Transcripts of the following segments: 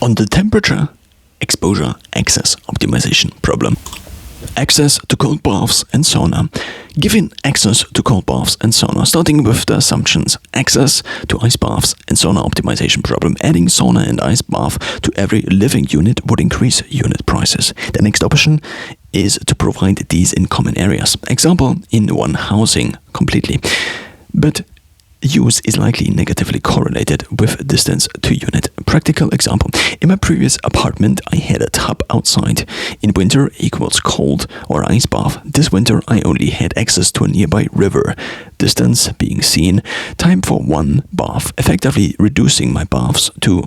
On the temperature exposure access optimization problem. Access to cold baths and sauna. Given access to cold baths and sauna, starting with the assumptions, access to ice baths and sauna optimization problem, adding sauna and ice bath to every living unit would increase unit prices. The next option is to provide these in common areas. Example, in one housing completely. But use is likely negatively correlated with distance to unit. Practical example. In my previous apartment, I had a tub outside. In winter equals cold or ice bath. This winter, I only had access to a nearby river. Distance being seen. Time for one bath, effectively reducing my baths to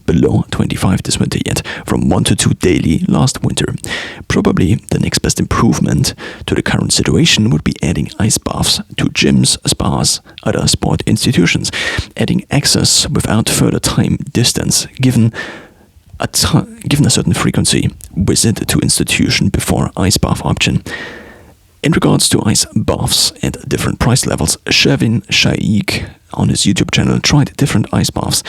below 25 this winter, yet from 1 to 2 daily last winter. Probably the next best improvement to the current situation would be adding ice baths to gyms, spas, other sport institutions. Adding access without further time distance, given a certain frequency, visit to institution before ice bath option. In regards to ice baths at different price levels, Shervin Shaikh on his YouTube channel tried different ice baths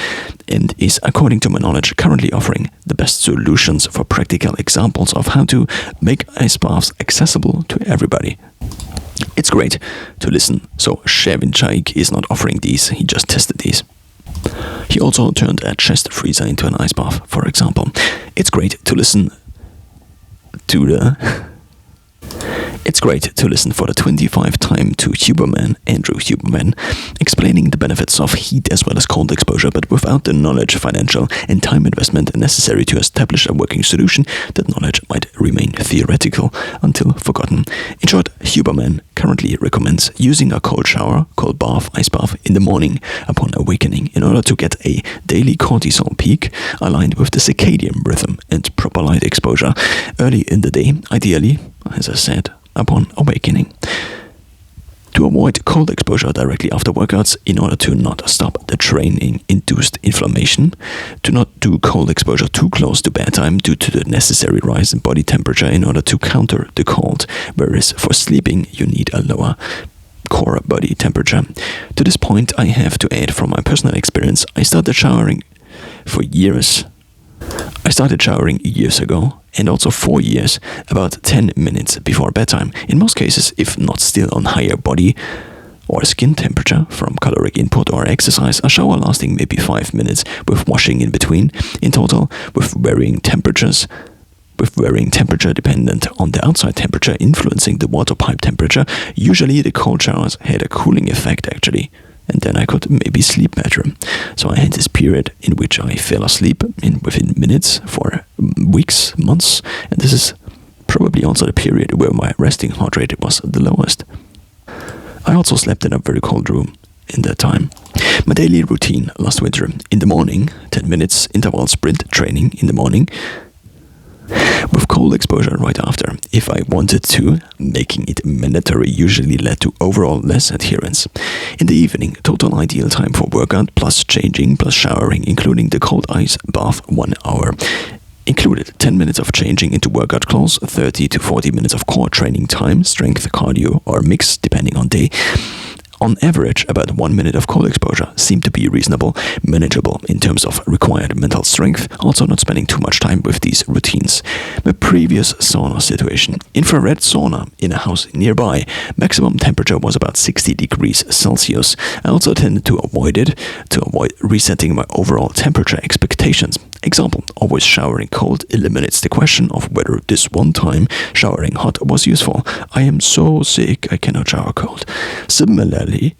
and is, according to my knowledge, currently offering the best solutions for practical examples of how to make ice baths accessible to everybody. It's great to listen. So Shervin Shaikh is not offering these, he just tested these. He also turned a chest freezer into an ice bath, for example. It's great to listen for the 25th time to Huberman, Andrew Huberman, explaining the benefits of heat as well as cold exposure, but without the knowledge, financial and time investment necessary to establish a working solution, that knowledge might remain theoretical until forgotten. In short, Huberman currently recommends using a cold shower, cold bath, ice bath in the morning upon awakening in order to get a daily cortisol peak aligned with the circadian rhythm and proper light exposure early in the day, ideally, as I said, upon awakening. To avoid cold exposure directly after workouts in order to not stop the training-induced inflammation, to not do cold exposure too close to bedtime due to the necessary rise in body temperature in order to counter the cold, whereas for sleeping you need a lower core body temperature. To this point I have to add from my personal experience, I started showering years ago, and also 4 years, about 10 minutes before bedtime. In most cases, if not still on higher body or skin temperature from caloric input or exercise, a shower lasting maybe 5 minutes with washing in between. In total, with varying temperature dependent on the outside temperature influencing the water pipe temperature. Usually the cold showers had a cooling effect actually. And then I could maybe sleep better. So I had this period in which I fell asleep within minutes for weeks, months, and this is probably also the period where my resting heart rate was the lowest. I also slept in a very cold room in that time. My daily routine last winter: in the morning, 10 minutes interval sprint training in the morning, with cold exposure right after, if I wanted to. Making it mandatory usually led to overall less adherence. In the evening, total ideal time for workout plus changing plus showering, including the cold ice bath, 1 hour. Included 10 minutes of changing into workout clothes, 30 to 40 minutes of core training time, strength, cardio or mix depending on day. On average, about 1 minute of cold exposure seemed to be reasonable, manageable in terms of required mental strength, also not spending too much time with these routines. My previous sauna situation: infrared sauna in a house nearby. Maximum temperature was about 60 degrees Celsius. I also tended to avoid it, to avoid resetting my overall temperature expectations. Example, always showering cold eliminates the question of whether this one time showering hot was useful. I am so sick I cannot shower cold. Similarly,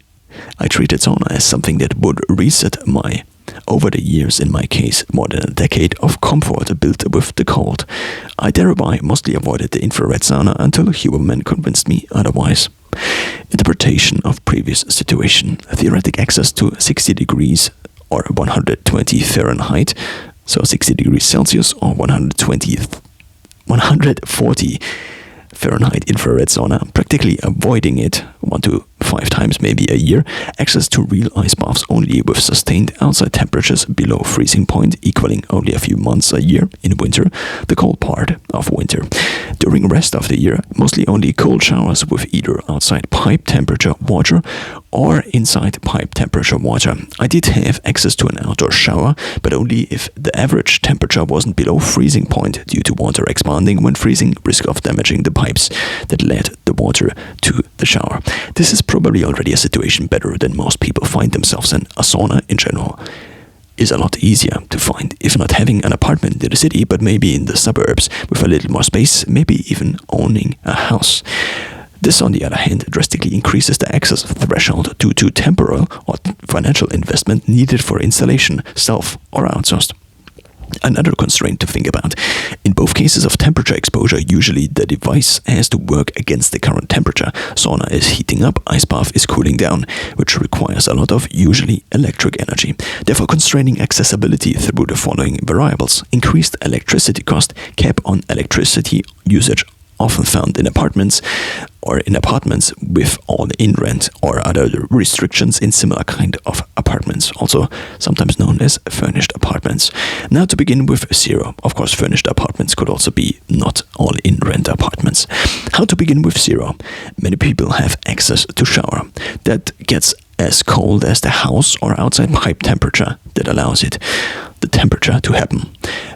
I treated sauna as something that would reset my, over the years in my case, more than a decade of comfort built with the cold. I thereby mostly avoided the infrared sauna until Huberman convinced me otherwise. Interpretation of previous situation: theoretic access to 60 degrees or 120 Fahrenheit, so 60 degrees Celsius or 140 Fahrenheit infrared sauna, practically avoiding it 1 to 5 times maybe a year, access to real ice baths only with sustained outside temperatures below freezing point, equaling only a few months a year in winter, the cold part of winter. During the rest of the year, mostly only cold showers with either outside pipe temperature water or inside pipe temperature water. I did have access to an outdoor shower, but only if the average temperature wasn't below freezing point due to water expanding when freezing, risk of damaging the pipes that led the water to the shower. This is probably already a situation better than most people find themselves in. A sauna in general is a lot easier to find, if not having an apartment in the city, but maybe in the suburbs with a little more space, maybe even owning a house. This, on the other hand, drastically increases the access threshold due to temporal or financial investment needed for installation, self or outsourced. Another constraint to think about. In both cases of temperature exposure, usually the device has to work against the current temperature. Sauna is heating up, ice bath is cooling down, which requires a lot of, usually, electric energy. Therefore, constraining accessibility through the following variables: increased electricity cost, cap on electricity usage, often found in apartments with all-in rent or other restrictions in similar kind of apartments, also sometimes known as furnished apartments. Now, to begin with zero. Of course, furnished apartments could also be not all-in rent apartments. How to begin with zero? Many people have access to shower that gets as cold as the house or outside pipe temperature that allows the temperature to happen.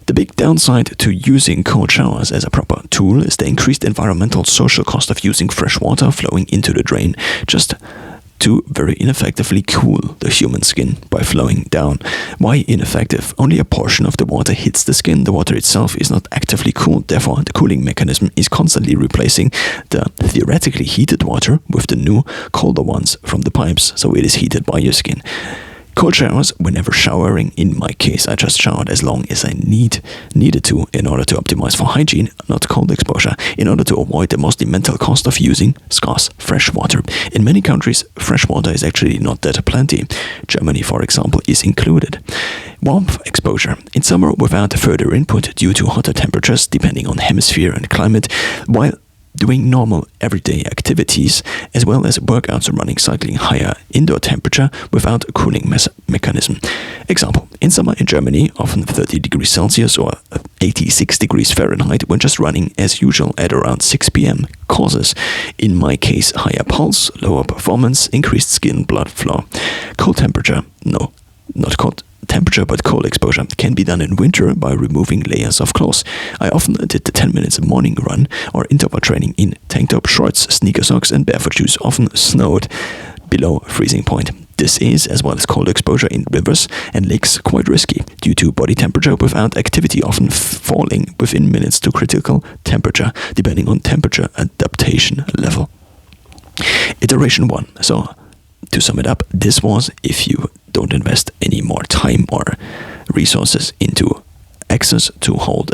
The big downside to using cold showers as a proper tool is the increased environmental social cost of using fresh water flowing into the drain just to very ineffectively cool the human skin by flowing down. Why ineffective? Only a portion of the water hits the skin. The water itself is not actively cooled. Therefore, the cooling mechanism is constantly replacing the theoretically heated water with the new, colder ones from the pipes, so it is heated by your skin. Cold showers, whenever showering, in my case I just showered as long as I needed to in order to optimize for hygiene, not cold exposure, in order to avoid the mostly mental cost of using scarce fresh water. In many countries, fresh water is actually not that plenty. Germany, for example, is included. Warmth exposure. In summer, without further input due to hotter temperatures depending on hemisphere and climate, while doing normal everyday activities as well as workouts or running, cycling, higher indoor temperature without a cooling mechanism. Example, in summer in Germany, often 30 degrees Celsius or 86 degrees Fahrenheit, when just running as usual at around 6 p.m. causes, in my case, higher pulse, lower performance, increased skin blood flow. Cold temperature, no, not cold temperature but cold exposure can be done in winter by removing layers of clothes. I often did the 10 minutes morning run or interval training in tank top, shorts, sneaker socks and barefoot shoes, often snowed below freezing point. This is, as well as cold exposure in rivers and lakes, quite risky due to body temperature without activity often falling within minutes to critical temperature, depending on temperature adaptation level. Iteration 1. So, to sum it up, this was if you don't invest any more time or resources into access to hot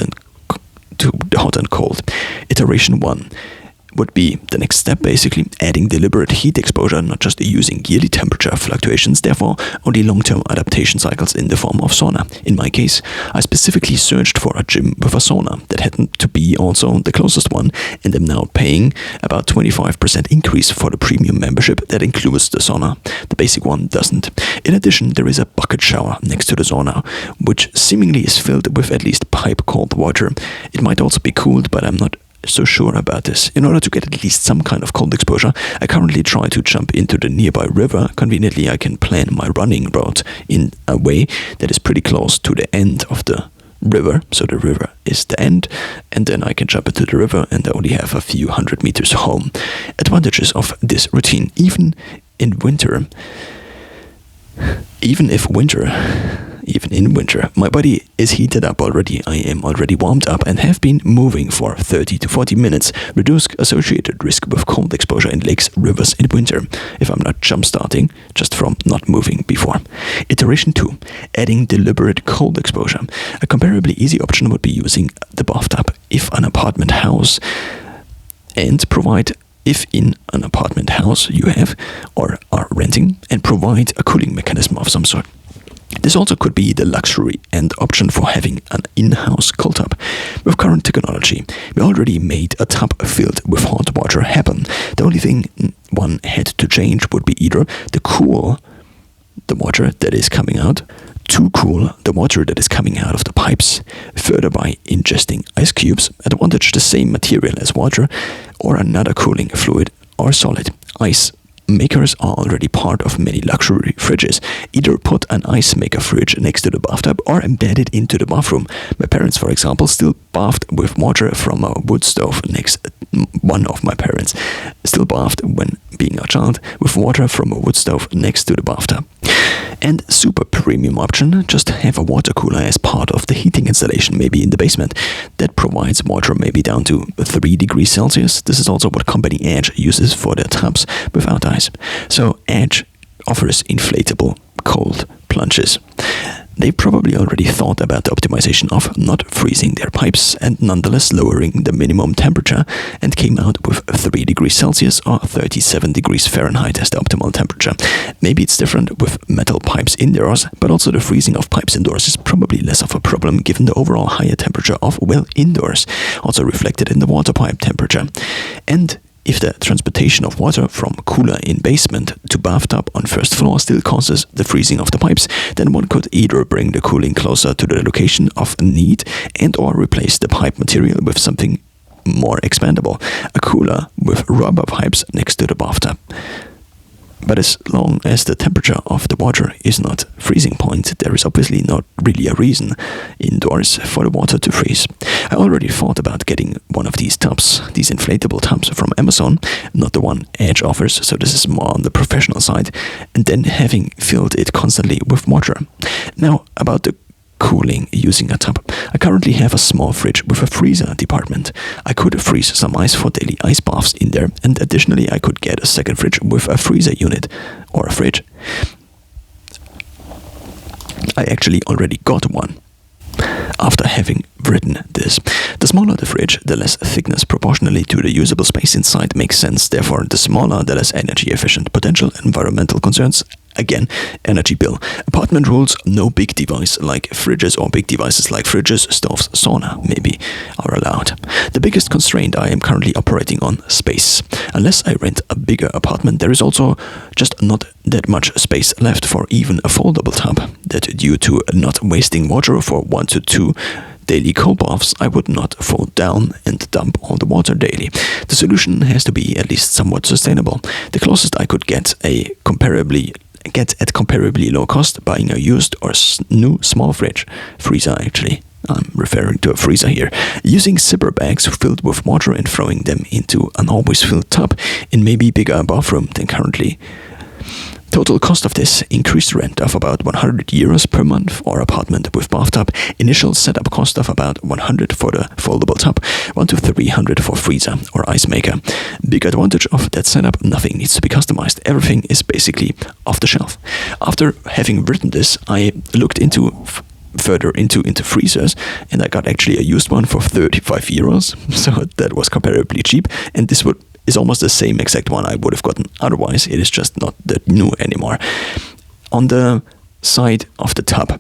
and cold. Iteration 1 would be the next step, basically adding deliberate heat exposure, not just using yearly temperature fluctuations, therefore only long-term adaptation cycles in the form of sauna. In my case, I specifically searched for a gym with a sauna that happened to be also the closest one, and am now paying about 25% increase for the premium membership that includes the sauna. The basic one doesn't. In addition, there is a bucket shower next to the sauna, which seemingly is filled with at least pipe cold water. It might also be cooled, but I'm not so sure about this. In order to get at least some kind of cold exposure, I currently try to jump into the nearby river. Conveniently, I can plan my running route in a way that is pretty close to the end of the river, so the river is the end, and then I can jump into the river and I only have a few hundred meters home. Advantages of this routine, even in winter, my body is heated up already. I am already warmed up and have been moving for 30 to 40 minutes. Reduce associated risk with cold exposure in lakes, rivers in winter, if I'm not jump starting just from not moving before. Iteration 2. Adding deliberate cold exposure. A comparably easy option would be using the bathtub if in an apartment house you have or are renting, and provide a cooling mechanism of some sort. This also could be the luxury and option for having an in-house cold tub. With current technology, we already made a tub filled with hot water happen. The only thing one had to change would be either to cool the water that is coming out, of the pipes, further by ingesting ice cubes, advantage the same material as water, or another cooling fluid or solid. Ice makers are already part of many luxury fridges. Either put an ice maker fridge next to the bathtub or embed it into the bathroom. My parents, for example, still bathed with water from a wood stove one of my parents still bathed when being a child with water from a wood stove next to the bathtub. And super premium option, just have a water cooler as part of the heating installation, maybe in the basement, that provides water maybe down to 3 degrees Celsius. This is also what company Edge uses for their tubs without ice. So Edge offers inflatable cold plunges. They probably already thought about the optimization of not freezing their pipes and nonetheless lowering the minimum temperature, and came out with 3 degrees Celsius or 37 degrees Fahrenheit as the optimal temperature. Maybe it's different with metal pipes indoors, but also the freezing of pipes indoors is probably less of a problem given the overall higher temperature of indoors, also reflected in the water pipe temperature. And if the transportation of water from cooler in basement to bathtub on first floor still causes the freezing of the pipes, then one could either bring the cooling closer to the location of need and or replace the pipe material with something more expandable, a cooler with rubber pipes next to the bathtub. But as long as the temperature of the water is not freezing point, there is obviously not really a reason indoors for the water to freeze. I already thought about getting one of these tubs, these inflatable tubs from Amazon, not the one Edge offers, so this is more on the professional side, and then having filled it constantly with water. Now, about the cooling using a tub. I currently have a small fridge with a freezer department. I could freeze some ice for daily ice baths in there, and additionally I could get a second fridge with a freezer unit or a fridge. I actually already got one. After having written this, the smaller the fridge, the less thickness proportionally to the usable space inside makes sense. Therefore, the smaller, the less energy efficient. Potential environmental concerns. Again, energy bill. Apartment rules, no big device like fridges or big devices like fridges, stoves, sauna maybe are allowed. The biggest constraint I am currently operating on, space. Unless I rent a bigger apartment, there is also just not that much space left for even a foldable tub. That due to not wasting water for 1 to 2 daily cold baths, I would not fold down and dump all the water daily. The solution has to be at least somewhat sustainable. The closest I could get at comparably low cost, buying a used or new small freezer actually. I'm referring to a freezer here. Using zipper bags filled with water and throwing them into an always filled tub in maybe bigger bathroom than currently. Total cost of this, increased rent of about 100 euros per month or apartment with bathtub, initial setup cost of about 100 for the foldable tub, 1 to 300 for freezer or ice maker. Big advantage of that setup, nothing needs to be customized, everything is basically off the shelf. After having written this, I looked further into freezers, and I got actually a used one for 35 euros, so that was comparably cheap, and this is almost the same exact one I would have gotten otherwise. It is just not that new anymore. On the side of the tub,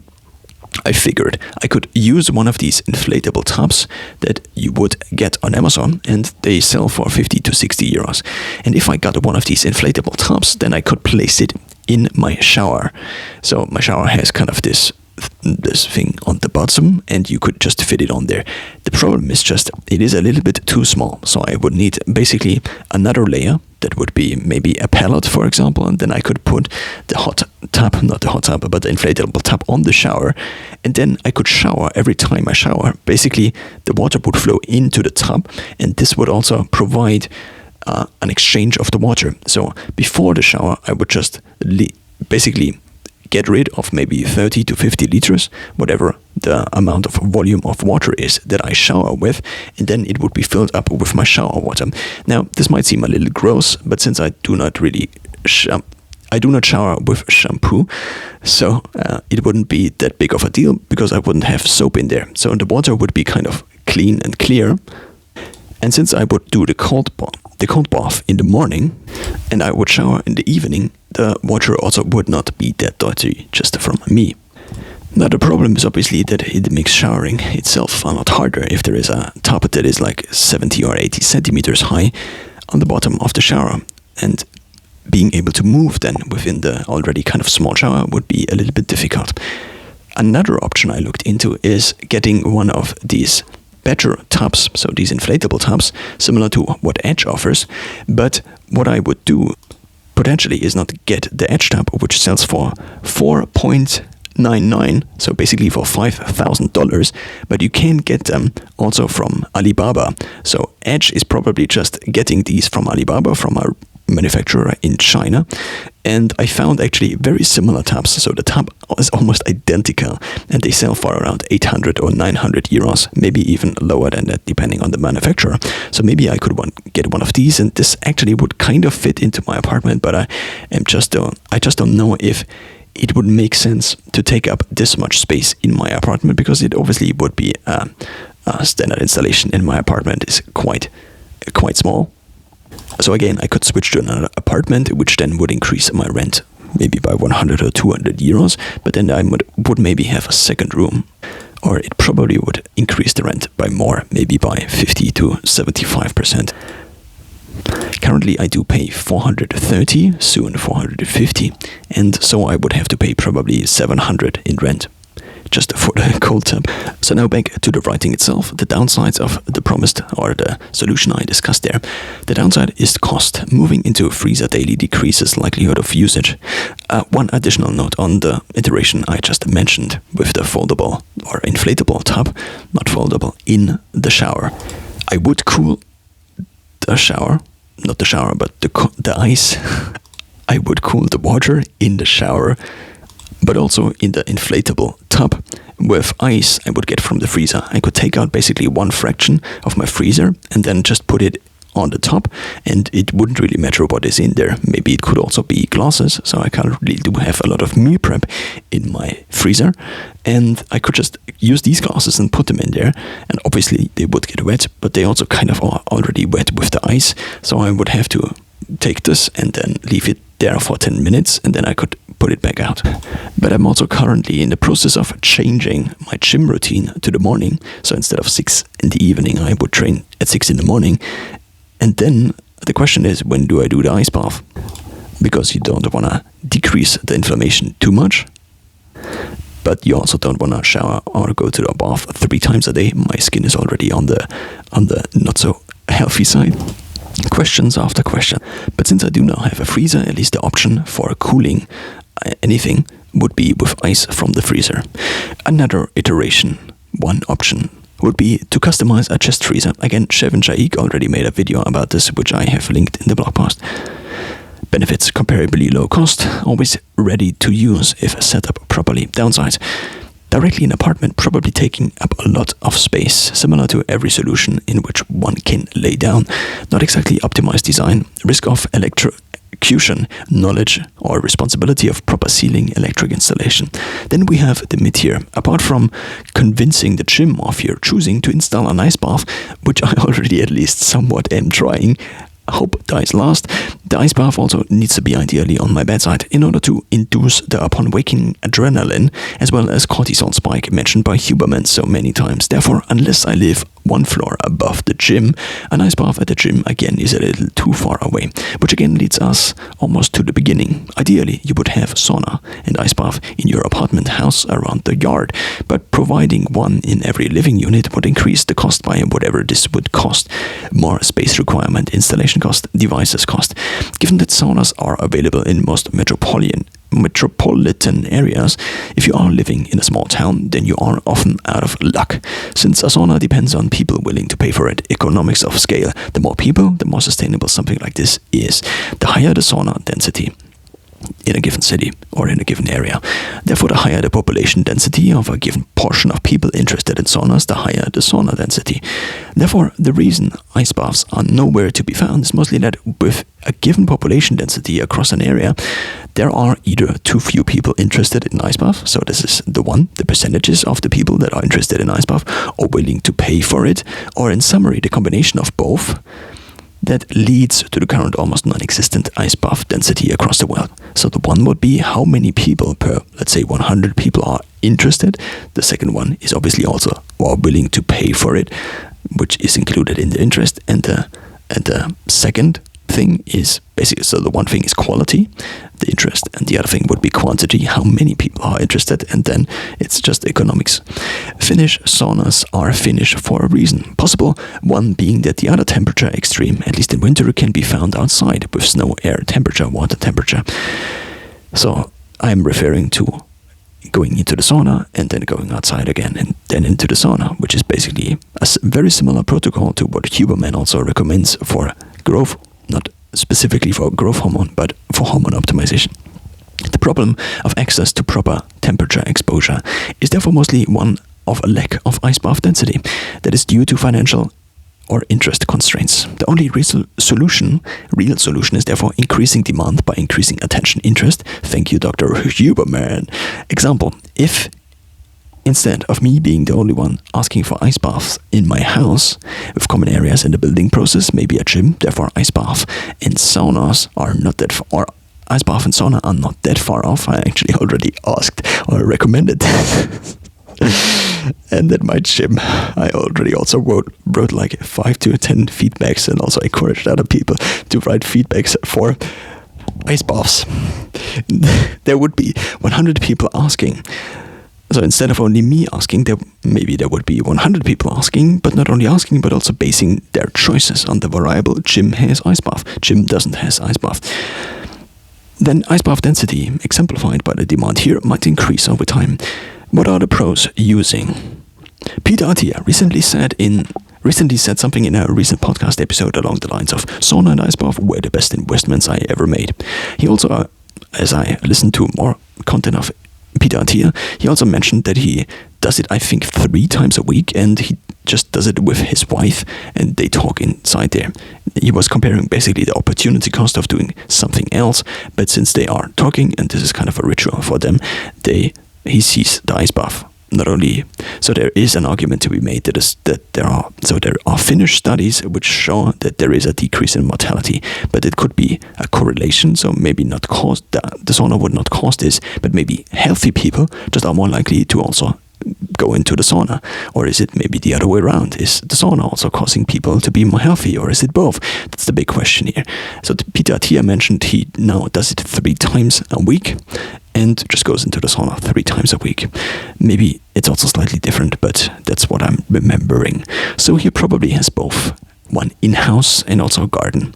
I figured I could use one of these inflatable tubs that you would get on Amazon, and they sell for 50 to 60 euros. And if I got one of these inflatable tubs, then I could place it in my shower. So my shower has kind of this thing on the bottom, and you could just fit it on there. The problem is just it is a little bit too small, so I would need basically another layer that would be maybe a pallet, for example, and then I could put the but the inflatable tub on the shower, and then I could shower every time I shower. Basically, the water would flow into the tub, and this would also provide an exchange of the water. So before the shower, I would just basically get rid of maybe 30 to 50 liters, whatever the amount of volume of water is that I shower with, and then it would be filled up with my shower water. Now, this might seem a little gross, but since I do not shower with shampoo, so it wouldn't be that big of a deal because I wouldn't have soap in there. So the water would be kind of clean and clear. And since I would do the cold bath in the morning, and I would shower in the evening, the water also would not be that dirty just from me. Now the problem is obviously that it makes showering itself a lot harder if there is a tub that is like 70 or 80 centimeters high on the bottom of the shower, and being able to move then within the already kind of small shower would be a little bit difficult. Another option I looked into is getting one of these better tubs, so these inflatable tubs, similar to what Edge offers, but what I would do potentially is not get the Edge tub, which sells for $4.99, so basically for $5,000, but you can get them also from Alibaba. So Edge is probably just getting these from Alibaba, from a manufacturer in China, and I found actually very similar tubs. So the tub is almost identical, and they sell for around 800 or 900 euros, maybe even lower than that depending on the manufacturer. So maybe I could get one of these, and this actually would kind of fit into my apartment, but I just don't know if it would make sense to take up this much space in my apartment, because it obviously would be a standard installation in my apartment is quite small. So again, I could switch to another apartment, which then would increase my rent maybe by 100 or 200 euros, but then I would maybe have a second room, or it probably would increase the rent by more, maybe by 50 to 75%. Currently I do pay 430, soon 450, and so I would have to pay probably 700 in rent just for the cold tub. So now back to the writing itself, the downsides of the promised or the solution I discussed there. The downside is cost. Moving into a freezer daily decreases likelihood of usage. One additional note on the iteration I just mentioned with the foldable or inflatable tub, not foldable, in the shower. I would cool the shower, not the shower, but the ice. I would cool the water in the shower, but also in the inflatable tub with ice I would get from the freezer. I could take out basically one fraction of my freezer and then just put it on the top, and it wouldn't really matter what is in there. Maybe it could also be glasses, so I currently do have a lot of meal prep in my freezer, and I could just use these glasses and put them in there, and obviously they would get wet, but they also kind of are already wet with the ice, so I would have to take this and then leave it there for 10 minutes, and then I could put it back out. But I'm also currently in the process of changing my gym routine to the morning. So instead of 6 in the evening, I would train at 6 in the morning. And then the question is, when do I do the ice bath? Because you don't want to decrease the inflammation too much, but you also don't want to shower or go to the bath 3 times a day. My skin is already on the not so healthy side. Questions after question. But since I do now have a freezer, at least the option for cooling anything would be with ice from the freezer. Another iteration, one option, would be to customize a chest freezer. Again, Chef and Shaikh already made a video about this, which I have linked in the blog post. Benefits: comparably low cost, always ready to use if set up properly. Downsides: directly in apartment, probably taking up a lot of space, similar to every solution in which one can lay down. Not exactly optimized design, risk of electrocution, knowledge or responsibility of proper ceiling electric installation. Then we have the mid tier. Apart from convincing the gym of your choosing to install an ice bath, which I already at least somewhat am trying, hope dies last, the ice bath also needs to be ideally on my bedside in order to induce the upon waking adrenaline as well as cortisol spike mentioned by Huberman so many times. Therefore, unless I live one floor above the gym, an ice bath at the gym again is a little too far away, which again leads us almost to the beginning. Ideally, you would have sauna and ice bath in your apartment house around the yard, but providing one in every living unit would increase the cost by whatever this would cost. More space requirement, installation cost, devices cost. Given that saunas are available in most metropolitan areas, if you are living in a small town, then you are often out of luck. Since a sauna depends on people willing to pay for it, economics of scale, the more people, the more sustainable something like this is. The higher the sauna density in a given city or in a given area. Therefore, the higher the population density of a given portion of people interested in saunas, the higher the sauna density. Therefore, the reason ice baths are nowhere to be found is mostly that with a given population density across an area, there are either too few people interested in ice bath, so this is the percentages of the people that are interested in ice bath or willing to pay for it, or in summary, the combination of both, that leads to the current almost non-existent ice bath density across the world. So the one would be how many people per, let's say 100 people are interested. The second one is obviously also are willing to pay for it, which is included in the interest. And the second thing is basically, so the one thing is quality, the interest, and the other thing would be quantity, how many people are interested, and then it's just economics. Finnish saunas are Finnish for a reason. Possible one being that the other temperature extreme, at least in winter, can be found outside with snow, air temperature, water temperature. So I'm referring to going into the sauna and then going outside again and then into the sauna, which is basically a very similar protocol to what Huberman also recommends for growth, not specifically for growth hormone, but for hormone optimization. The problem of access to proper temperature exposure is therefore mostly one of a lack of ice bath density that is due to financial or interest constraints. The only real solution is therefore increasing demand by increasing attention interest. Thank you, Dr. Huberman. Example, if instead of me being the only one asking for ice baths in my house, with common areas in the building process, maybe a gym, therefore ice bath and saunas are not that far, or ice bath and sauna are not that far off. I actually already asked or recommended and at my gym I already also wrote like 5 to 10 feedbacks and also encouraged other people to write feedbacks for ice baths. There would be 100 people asking. So instead of only me asking, maybe there would be 100 people asking, but not only asking, but also basing their choices on the variable gym has ice bath, gym doesn't has ice bath. Then ice bath density, exemplified by the demand here, might increase over time. What are the pros using? Peter Attia recently said something in a recent podcast episode along the lines of sauna and ice bath were the best investments I ever made. He also, as I listened to more content of Peter Attia, he also mentioned that he does it, I think, 3 times a week, and he just does it with his wife, and they talk inside there. He was comparing basically the opportunity cost of doing something else, but since they are talking, and this is kind of a ritual for them, he sees the ice bath. Not only, so there is an argument to be made that there are Finnish studies which show that there is a decrease in mortality, but it could be a correlation. So maybe not cause the sauna would not cause this, but maybe healthy people just are more likely to also go into the sauna. Or is it maybe the other way around? Is the sauna also causing people to be more healthy, or is it both? That's the big question here. So Peter Attia mentioned he now does it 3 times a week and just goes into the sauna 3 times a week. Maybe it's also slightly different, but that's what I'm remembering. So he probably has both, one in-house and also a garden.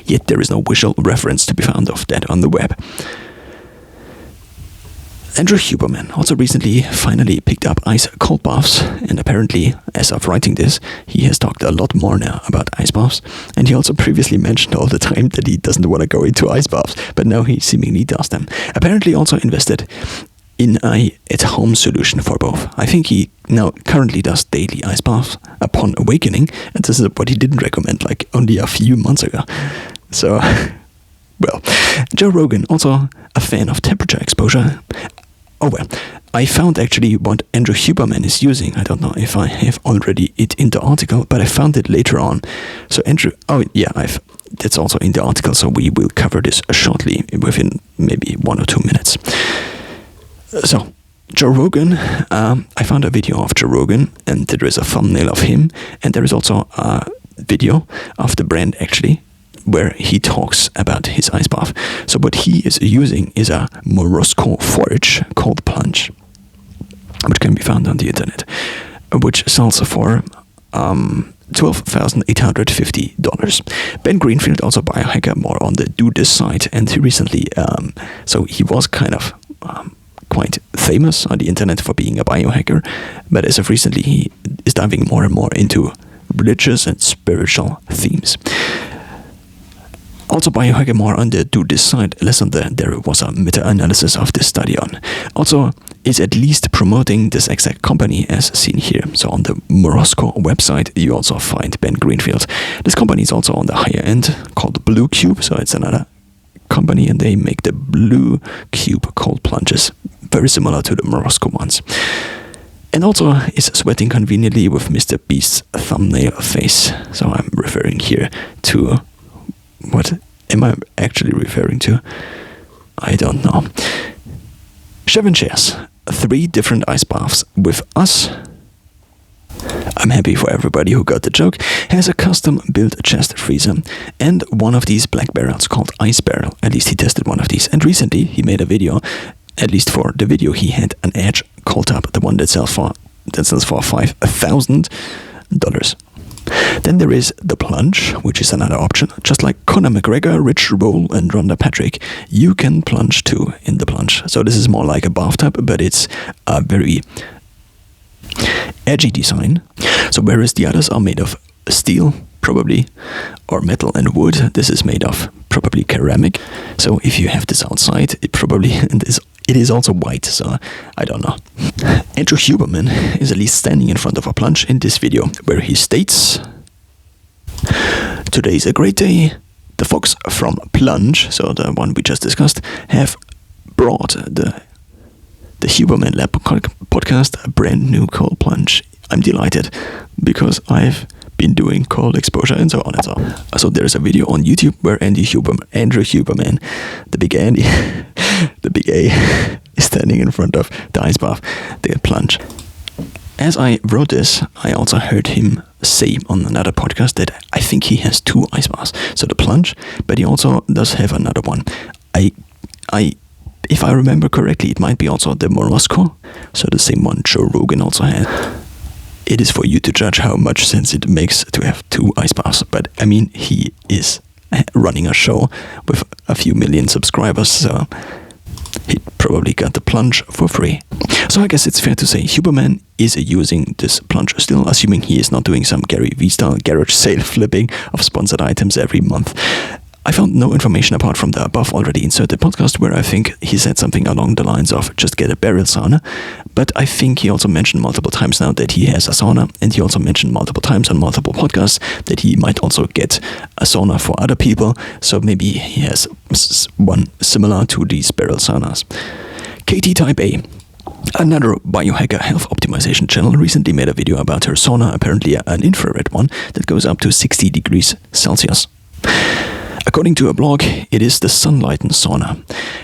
Yet there is no visual reference to be found of that on the web. Andrew Huberman also recently finally picked up ice cold baths, and apparently, as of writing this, he has talked a lot more now about ice baths, and he also previously mentioned all the time that he doesn't want to go into ice baths, but now he seemingly does them. Apparently also invested in a at-home solution for both. I think he now currently does daily ice baths upon awakening, and this is what he didn't recommend like only a few months ago. So, well, Joe Rogan, also a fan of temperature exposure. Oh well, I found actually what Andrew Huberman is using. I don't know if I have already it in the article, but I found it later on. So Andrew, that's also in the article, so we will cover this shortly within maybe 1 or 2 minutes. So, Joe Rogan, I found a video of Joe Rogan, and there is a thumbnail of him, and there is also a video of the brand actually, where he talks about his ice bath. So what he is using is a Morosco Forage cold plunge, which can be found on the internet, which sells for $12,850. Ben Greenfield, also biohacker, more on the do this side, and he recently, so he was kind of quite famous on the internet for being a biohacker, but as of recently he is diving more and more into religious and spiritual themes. Also biohacking more on the do this side, less on there was a meta-analysis of this study on. Also is at least promoting this exact company as seen here. So on the Morosco website you also find Ben Greenfield. This company is also on the higher end, called Blue Cube, so it's another company, and they make the Blue Cube cold plunges, very similar to the Morosco ones. And also is sweating conveniently with Mr. Beast's thumbnail face. So I'm referring here to, what am I actually referring to? I don't know. Chevron chairs. 3 different ice baths with us. I'm happy for everybody who got the joke. Has a custom-built chest freezer and one of these black barrels called Ice Barrel. At least he tested one of these. And recently he made a video. At least for the video, he had an Edge cold tub, the one that sells for $5,000. Then there is the plunge, which is another option. Just like Conor McGregor, Rich Roll, and Rhonda Patrick, you can plunge too in the plunge. So this is more like a bathtub, but it's a very edgy design. So whereas the others are made of steel, probably, or metal and wood, this is made of probably ceramic. So if you have this outside, it is also white, so I don't know. Andrew Huberman is at least standing in front of a plunge in this video, where he states, "Today's a great day. The folks from Plunge," so the one we just discussed, have brought the Huberman Lab podcast a brand new cold plunge. I'm delighted because I've been doing cold exposure and so on and so on. So there's a video on YouTube where Andrew Huberman, the big Andy, the big A, is standing in front of the ice bath, the plunge. As I wrote this, I also heard him say on another podcast that I think he has 2 ice baths. So the plunge, but he also does have another one. If I remember correctly, it might be also the Morosco, so the same one Joe Rogan also has. It is for you to judge how much sense it makes to have 2 ice baths. But I mean, he is running a show with a few million subscribers, so he probably got the plunge for free. So I guess it's fair to say Huberman is using this plunge still, assuming he is not doing some Gary V-style garage sale flipping of sponsored items every month. I found no information apart from the above already inserted podcast where I think he said something along the lines of just get a barrel sauna. But I think he also mentioned multiple times now that he has a sauna, and he also mentioned multiple times on multiple podcasts that he might also get a sauna for other people. So maybe he has one similar to these barrel saunas. KT Type A, another biohacker health optimization channel, recently made a video about her sauna, apparently an infrared one that goes up to 60 degrees Celsius. According to a blog, it is the Sunlighten sauna.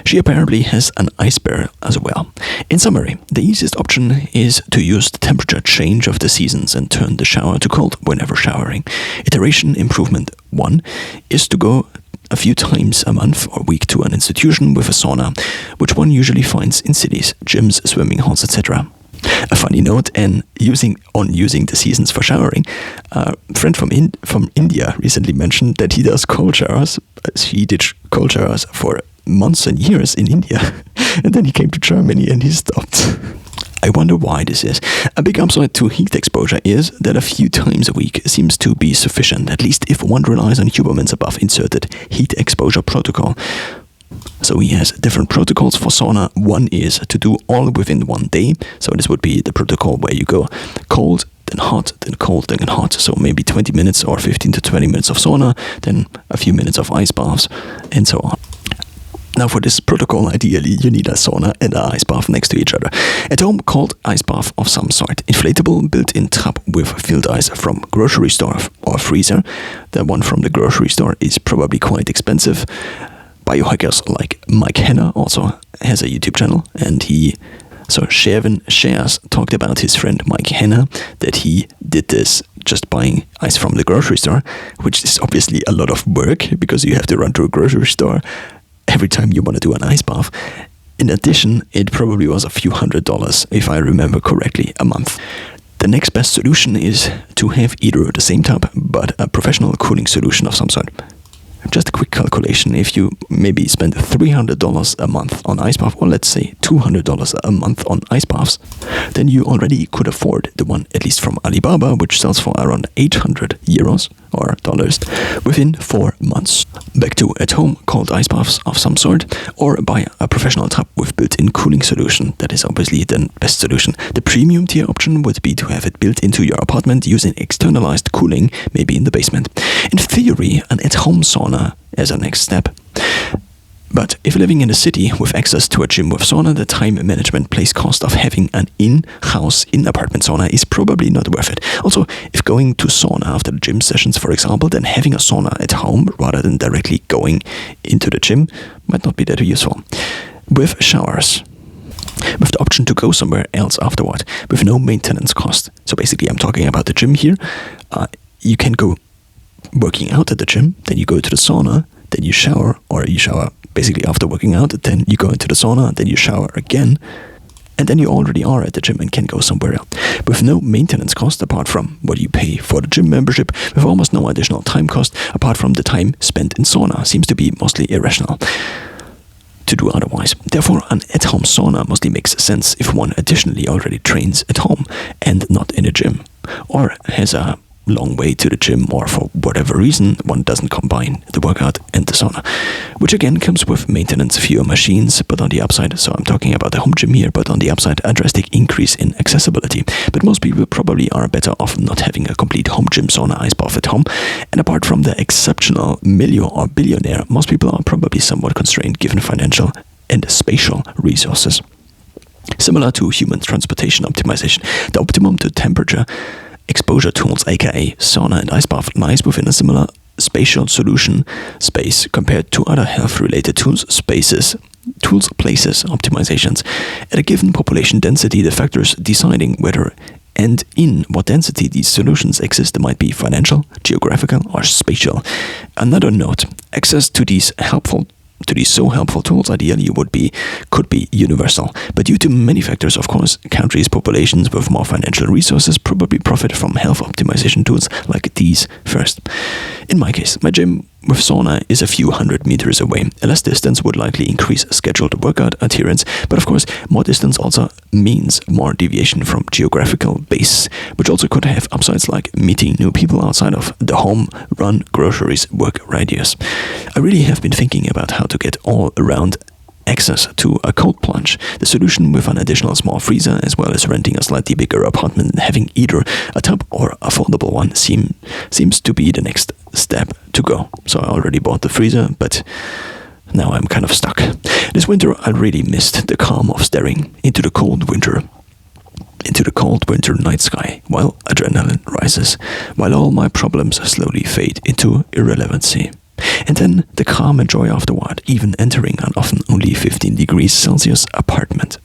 She apparently has an ice barrel as well. In summary, the easiest option is to use the temperature change of the seasons and turn the shower to cold whenever showering. Iteration improvement 1 is to go a few times a month or week to an institution with a sauna, which one usually finds in cities, gyms, swimming halls, etc. A funny note, and using the seasons for showering, a friend from India recently mentioned that he does cold showers. He did cold showers for months and years in India, and then he came to Germany and he stopped. I wonder why this is. A big upside to heat exposure is that a few times a week seems to be sufficient, at least if one relies on Huberman's above inserted heat exposure protocol. So he has different protocols for sauna. One is to do all within one day. So this would be the protocol where you go cold, then hot, then cold, then hot. So maybe 20 minutes or 15 to 20 minutes of sauna, then a few minutes of ice baths, and so on. Now for this protocol, ideally you need a sauna and an ice bath next to each other. At home, cold ice bath of some sort. Inflatable built-in tub with filled ice from grocery store or freezer. The one from the grocery store is probably quite expensive. Biohackers like Mike Henner also has a YouTube channel, and Shervin Shares talked about his friend Mike Henner, that he did this just buying ice from the grocery store, which is obviously a lot of work because you have to run to a grocery store every time you want to do an ice bath. In addition, it probably was a few $100s, if I remember correctly, a month. The next best solution is to have either the same tub but a professional cooling solution of some sort. Just a quick calculation, if you maybe spend $300 a month on ice bath, or let's say $200 a month on ice baths, then you already could afford the one, at least from Alibaba, which sells for around 800 euros or dollars within 4 months. Back to at-home cold ice baths of some sort, or buy a professional tub with built-in cooling solution. That is obviously the best solution. The premium tier option would be to have it built into your apartment using externalized cooling, maybe in the basement. In theory, an at-home sauna as a next step. But if living in a city with access to a gym with sauna, the time management place cost of having an in-house, in-apartment sauna is probably not worth it. Also, if going to sauna after the gym sessions, for example, then having a sauna at home rather than directly going into the gym might not be that useful. With showers, with the option to go somewhere else afterward with no maintenance cost. So basically, I'm talking about the gym here. You can go working out at the gym, then you go to the sauna, then you shower, or you shower basically after working out, then you go into the sauna, then you shower again, and then you already are at the gym and can go somewhere else. With no maintenance cost apart from what you pay for the gym membership, with almost no additional time cost apart from the time spent in sauna, seems to be mostly irrational to do otherwise. Therefore, an at-home sauna mostly makes sense if one additionally already trains at home and not in a gym, or has a long way to the gym, or for whatever reason one doesn't combine the workout and the sauna, which again comes with maintenance, fewer machines, but on the upside, so I'm talking about the home gym here, but on the upside, a drastic increase in accessibility. But most people probably are better off not having a complete home gym sauna ice bath at home, and apart from the exceptional millionaire or billionaire, most people are probably somewhat constrained given financial and spatial resources. Similar to human transportation optimization, the optimum to temperature exposure tools, aka sauna and ice bath, lies within a similar spatial solution space compared to other health-related tools, places, optimizations. At a given population density, the factors deciding whether and in what density these solutions exist might be financial, geographical, or spatial. Another note: access to these so helpful tools ideally could be universal, but due to many factors, of course, countries, populations with more financial resources probably profit from health optimization tools like these first. In my case, my gym with sauna is a few hundred meters away. A less distance would likely increase scheduled workout adherence, but of course, more distance also means more deviation from geographical base, which also could have upsides like meeting new people outside of the home, run, groceries, work radius. I really have been thinking about how to get all around access to a cold plunge. The solution with an additional small freezer, as well as renting a slightly bigger apartment and having either a tub or affordable one, seems to be the next step to go. So I already bought the freezer, but now I'm kind of stuck. This winter I really missed the calm of staring into the cold winter night sky, while adrenaline rises, while all my problems slowly fade into irrelevancy. And then the calm and joy afterward, even entering an often only 15 degrees Celsius apartment.